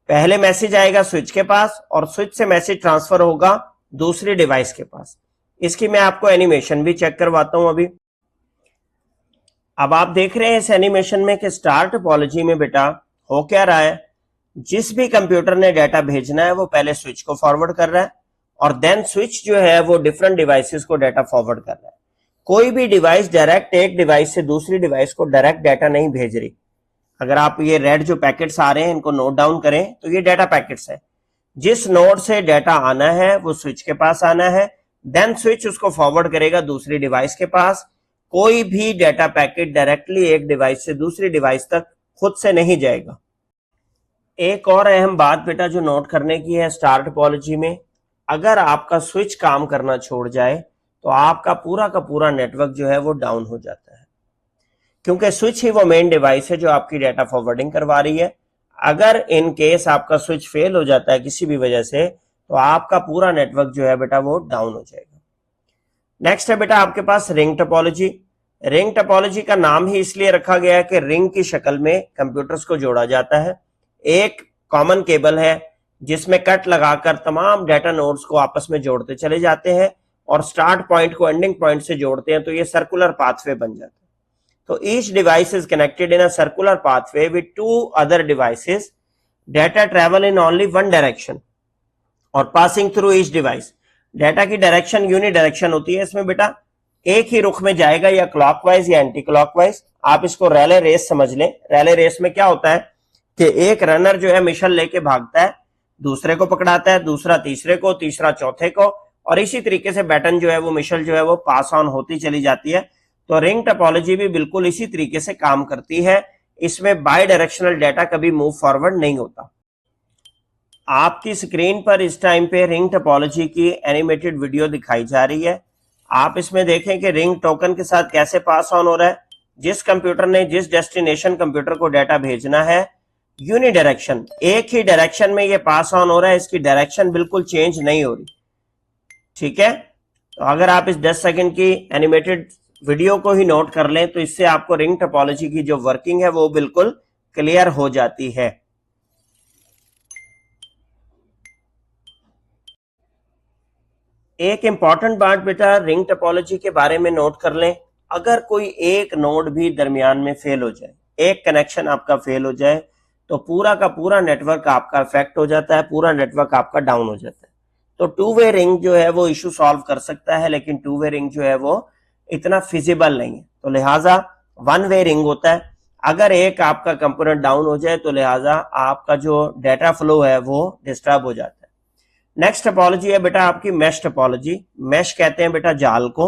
पहले मैसेज आएगा स्विच के पास और स्विच से मैसेज ट्रांसफर होगा दूसरी डिवाइस के पास। इसकी मैं आपको एनिमेशन भी चेक करवाता हूं अभी। अब आप देख रहे हैं इस एनिमेशन में कि स्टार टोपोलॉजी में बेटा हो क्या रहा है? जिस भी कंप्यूटर ने डाटा भेजना है वो पहले स्विच को फॉरवर्ड कर रहा है, और देन स्विच जो है वो डिफरेंट डिवाइसेस को डाटा फॉरवर्ड कर रहा है। कोई भी डिवाइस डायरेक्ट एक डिवाइस से दूसरी डिवाइस को डायरेक्ट डाटा नहीं भेज रही। अगर आप ये रेड जो पैकेट्स आ रहे हैं इनको नोट डाउन करें तो ये डाटा पैकेट्स है। जिस नोड से डाटा आना है वो स्विच के पास आना है, देन स्विच उसको फॉरवर्ड करेगा दूसरी डिवाइस के पास। कोई भी डाटा पैकेट डायरेक्टली एक डिवाइस से दूसरी डिवाइस तक खुद से नहीं जाएगा। एक और अहम बात बेटा जो नोट करने की है स्टार टोपोलॉजी में, अगर आपका स्विच काम करना छोड़ जाए तो आपका पूरा का पूरा नेटवर्क जो है वो डाउन हो जाता है, क्योंकि स्विच ही वो मेन डिवाइस है जो आपकी डाटा फॉरवर्डिंग करवा रही है। अगर इन केस आपका स्विच फेल हो जाता है किसी भी वजह से तो आपका पूरा नेटवर्क जो है बेटा वो डाउन हो जाएगा। नेक्स्ट है बेटा आपके पास रिंग टोपोलॉजी। रिंग टोपोलॉजी का नाम ही इसलिए रखा गया है कि रिंग की शक्ल में कंप्यूटर्स को जोड़ा जाता है। एक कॉमन केबल है जिसमें कट लगाकर तमाम डाटा नोड्स को आपस में जोड़ते चले जाते हैं और स्टार्ट पॉइंट को एंडिंग पॉइंट से जोड़ते हैं, तो ये सर्कुलर पाथवे बन जाता है। तो each device is connected in a circular pathway with two other devices. Data travel in only one direction और passing through each device. Data की डायरेक्शन यूनि डायरेक्शन होती है इसमें बेटा, एक ही रुख में जाएगा, या क्लॉकवाइज या एंटी क्लॉकवाइज। आप इसको रैले रेस समझ लें। रैले रेस में क्या होता है कि एक रनर जो है मिशन लेके भागता है, दूसरे को पकड़ाता है, दूसरा तीसरे को, तीसरा चौथे को, और इसी तरीके से बैटन जो है वो मिशन जो है वो पास ऑन होती चली जाती है। तो रिंग टोपोलॉजी भी बिल्कुल इसी तरीके से काम करती है। इसमें बाय डायरेक्शनल डाटा कभी मूव फॉरवर्ड नहीं होता। आपकी स्क्रीन पर इस टाइम पे रिंग टोपोलॉजी की एनिमेटेड वीडियो दिखाई जा रही है। आप इसमें देखें कि रिंग टोकन के साथ कैसे पास ऑन हो रहा है। जिस कंप्यूटर ने जिस डेस्टिनेशन कंप्यूटर को डाटा भेजना है, यूनिडायरेक्शन, एक ही डायरेक्शन में ये पास ऑन हो रहा है, इसकी डायरेक्शन बिल्कुल चेंज नहीं हो रही। ठीक है, तो अगर आप इस 10 सेकंड की एनिमेटेड वीडियो को ही नोट कर लें तो इससे आपको रिंग टोपोलॉजी की जो वर्किंग है वो बिल्कुल क्लियर हो जाती है। एक इंपॉर्टेंट बात बेटा रिंग टोपोलॉजी के बारे में नोट कर लें, अगर कोई एक नोड भी दरमियान में फेल हो जाए, एक कनेक्शन आपका फेल हो जाए, तो पूरा का पूरा नेटवर्क आपका अफेक्ट हो जाता है, पूरा नेटवर्क आपका डाउन हो जाता है। तो टू वे रिंग जो है वो इशू सॉल्व कर सकता है, लेकिन टू वे रिंग जो है वो इतना फिजिबल नहीं है, तो लिहाजा वन वे रिंग होता है। अगर एक आपका कंपोनेंट डाउन हो जाए तो लिहाजा आपका जो डाटा फ्लो है वो डिस्टर्ब हो जाता है। नेक्स्ट टोपोलॉजी है बेटा आपकी मैश टोपोलॉजी। मैश कहते हैं बेटा जाल को।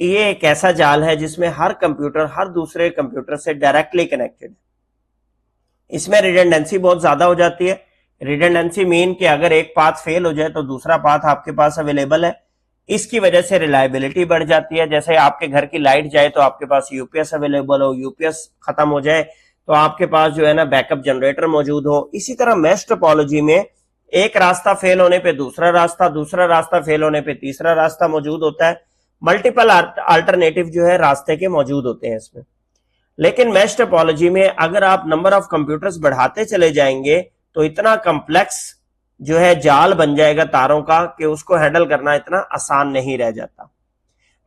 ये एक ऐसा जाल है जिसमें हर कंप्यूटर हर दूसरे कंप्यूटर से डायरेक्टली कनेक्टेड है। इसमें रिडंडेंसी बहुत ज्यादा हो जाती है। रिडंडेंसी मीन कि अगर एक पाथ फेल हो जाए तो दूसरा पाथ आपके पास अवेलेबल है। इसकी वजह से रिलायबिलिटी बढ़ जाती है। जैसे आपके घर की लाइट जाए तो आपके पास यूपीएस अवेलेबल हो, यूपीएस खत्म हो जाए तो आपके पास जो है ना बैकअप जनरेटर मौजूद हो। इसी तरह मैश टोपोलॉजी में एक रास्ता फेल होने पे दूसरा रास्ता फेल होने पे तीसरा रास्ता मौजूद होता है। मल्टीपल अल्टरनेटिव जो है रास्ते के मौजूद होते हैं इसमें। लेकिन मैश टोपोलॉजी में अगर आप नंबर ऑफ कंप्यूटर्स बढ़ाते चले जाएंगे तो इतना कॉम्प्लेक्स जो है जाल बन जाएगा तारों का कि उसको हैंडल करना इतना आसान नहीं रह जाता।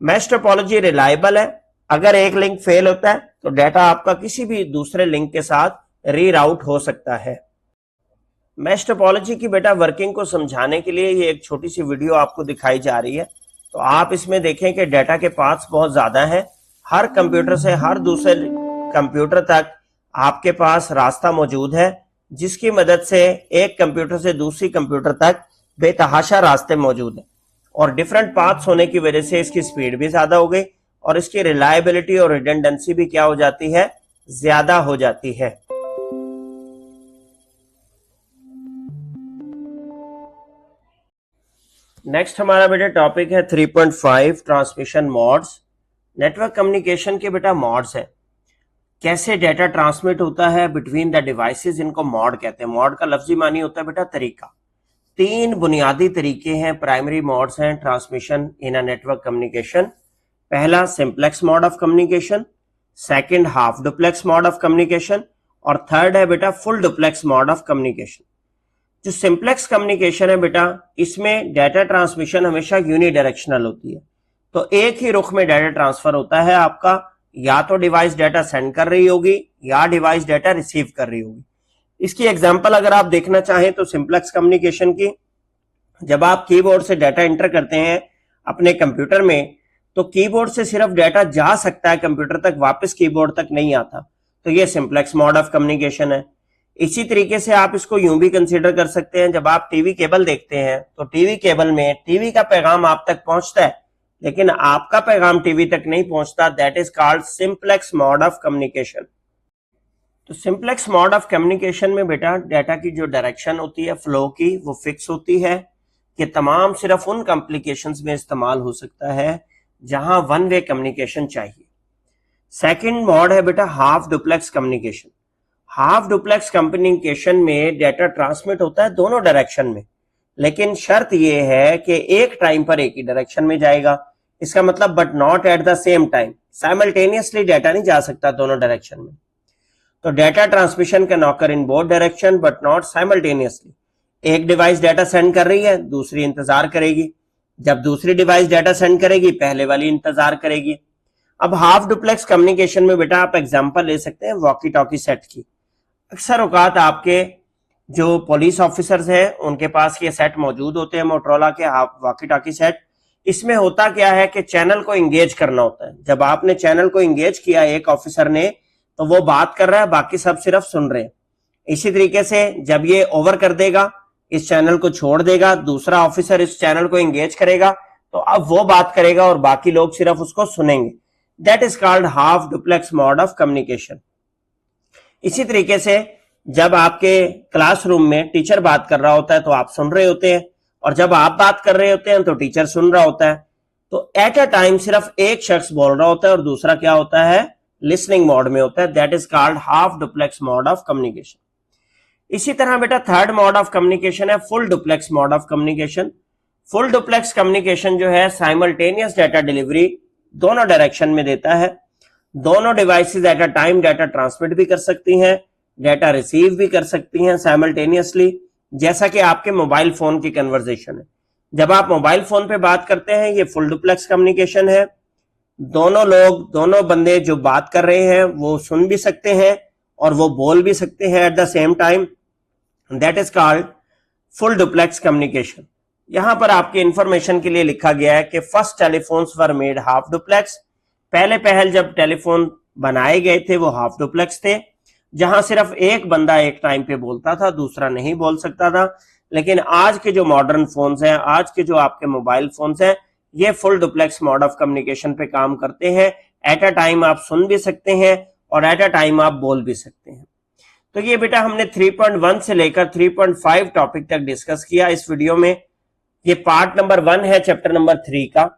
मैश टोपोलॉजी रिलायबल है। अगर एक लिंक फेल होता है तो डाटा आपका किसी भी दूसरे लिंक के साथ रीराउट हो सकता है। मैश टोपोलॉजी की बेटा वर्किंग को समझाने के लिए ये एक छोटी सी वीडियो आपको दिखाई जा रही है। तो आप इसमें देखें कि डाटा के पाथ्स बहुत ज्यादा हैं। हर कंप्यूटर से हर दूसरे कंप्यूटर तक आपके पास रास्ता मौजूद है, जिसकी मदद से एक कंप्यूटर से दूसरी कंप्यूटर तक बेतहाशा रास्ते मौजूद हैं। और डिफरेंट पाथ्स होने की वजह से इसकी स्पीड भी ज्यादा हो गई और इसकी रिलायबिलिटी और रिडंडेंसी भी क्या हो जाती है, ज्यादा हो जाती है। नेक्स्ट हमारा बेटा टॉपिक है 3.5 ट्रांसमिशन मॉड्स। नेटवर्क कम्युनिकेशन के बेटा मॉड्स है, कैसे डाटा ट्रांसमिट होता है बिटवीन द डिवाइसेस, इनको मॉड कहते हैं। मॉड का लफ्जी मानी होता है बेटा तरीका। तीन बुनियादी तरीके हैं, प्राइमरी मॉड्स हैं transmission in a network communication. पहला simplex mode of communication, second half duplex mode of communication और थर्ड है बेटा full duplex mode of communication. जो सिंप्लेक्स कम्युनिकेशन है बेटा, इसमें डाटा ट्रांसमिशन हमेशा यूनिडायरेक्शनल होती है। तो एक ही रुख में डाटा ट्रांसफर होता है आपका, या तो डिवाइस डाटा सेंड कर रही होगी या डिवाइस डाटा रिसीव कर रही होगी। इसकी एग्जांपल अगर आप देखना चाहें तो सिंप्लेक्स कम्युनिकेशन की, जब आप कीबोर्ड से डाटा एंटर करते हैं अपने कंप्यूटर में तो कीबोर्ड से सिर्फ डाटा जा सकता है कंप्यूटर तक, वापस कीबोर्ड तक नहीं आता। तो ये सिंप्लेक्स मोड ऑफ कम्युनिकेशन है। इसी तरीके से आप इसको यूं भी कंसीडर कर सकते हैं, जब आप टीवी केबल देखते हैं तो टीवी केबल में टीवी का पैगाम आप तक पहुंचता है लेकिन आपका पैगाम टीवी तक नहीं पहुंचता। That is called simplex mode of communication. तो सिंप्लेक्स मोड ऑफ कम्युनिकेशन में बेटा डाटा की जो डायरेक्शन होती है फ्लो की, वो फिक्स होती है कि तमाम सिर्फ उन कॉम्प्लिकेशंस में इस्तेमाल हो सकता है जहां वन वे कम्युनिकेशन चाहिए। सेकंड मोड है बेटा half duplex communication. Half duplex communication में डाटा ट्रांसमिट होता है दोनों डायरेक्शन में, लेकिन शर्त यह है कि एक टाइम पर एक ही डायरेक्शन में जाएगा। इसका मतलब but not at the same time, simultaneously data नहीं जा सकता दोनों डायरेक्शन में। तो data transmission can occur in both direction but not simultaneously. एक डिवाइस डाटा सेंड कर रही है, दूसरी इंतजार करेगी। जब दूसरी डिवाइस डाटा सेंड करेगी पहले वाली इंतजार करेगी। अब हाफ डुप्लेक्स कम्युनिकेशन में बेटा आप एग्जांपल ले सकते हैं वॉकी टॉकी सेट की। अक्सर औकात आपके जो पुलिस ऑफिसर्स हैं उनके पास ये सेट मौजूद होते हैं, मोटरोला के वॉकी टॉकी सेट। इसमें होता क्या है कि चैनल को इंगेज करना होता है। जब आपने चैनल को इंगेज किया एक ऑफिसर ने, तो वो बात कर रहा है, बाकी सब सिर्फ सुन रहे हैं। इसी तरीके से जब ये ओवर कर देगा, इस चैनल को छोड़ देगा, दूसरा ऑफिसर इस चैनल को इंगेज करेगा, तो अब वो बात करेगा और बाकी लोग सिर्फ उसको सुनेंगे। That is called half duplex mode of communication. इसी तरीके से जब आपके क्लासरूम में टीचर बात कर रहा होता है तो आप सुन रहे होते हैं, और जब आप बात कर रहे होते हैं तो टीचर सुन रहा होता है। तो एट अ टाइम सिर्फ एक शख्स बोल रहा होता है और दूसरा क्या होता है, लिसनिंग मोड में होता है। That is called half duplex mode of communication. इसी तरह बेटा थर्ड मोड ऑफ कम्युनिकेशन है full duplex mode of communication. Full duplex communication जो है साइमल्टेनियस डाटा डिलीवरी दोनों डायरेक्शन में देता है। दोनों devices at a time data transmit भी कर सकती हैं, डाटा रिसीव भी कर सकती हैं साइमल्टेनियसली, जैसा कि आपके मोबाइल फोन की कन्वर्सेशन है। जब आप मोबाइल फोन पे बात करते हैं ये फुल डुप्लेक्स कम्युनिकेशन है। दोनों बंदे जो बात कर रहे हैं वो सुन भी सकते हैं और वो बोल भी सकते हैं at the same time. That is called full duplex communication. यहां पर आपके इंफॉर्मेशन के लिए लिखा गया है कि first telephones were made half duplex. पहले जब टेलीफोन बनाए गए थे वो हाफ डुप्लेक्स थे, जहां सिर्फ एक बंदा एक टाइम पे बोलता था, दूसरा नहीं बोल सकता था। लेकिन आज के जो मॉडर्न फोन्स हैं, आज के जो आपके मोबाइल फोन्स हैं, ये full duplex mode of communication पे काम करते हैं। एट अ टाइम आप सुन भी सकते हैं और एट अ टाइम आप बोल भी सकते हैं। तो ये बेटा हमने 3.1 से लेकर 3.5 टॉपिक तक डिस्कस किया इस वीडियो में। ये पार्ट नंबर 1 है चैप्टर नंबर 3 का।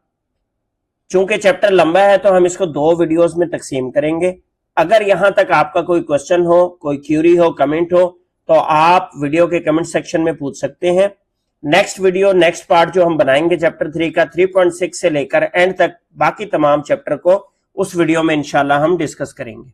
चूंकि चैप्टर लंबा है तो हम इसको 2 वीडियोस में तकसीम करेंगे। अगर यहां तक आपका कोई क्वेश्चन हो, कोई क्यूरी हो, कमेंट हो, तो आप वीडियो के कमेंट सेक्शन में पूछ सकते हैं। नेक्स्ट पार्ट जो हम बनाएंगे चैप्टर 3 का 3.6 से लेकर एंड तक बाकी तमाम चैप्टर को उस वीडियो में इंशाल्लाह हम डिस्कस करेंगे।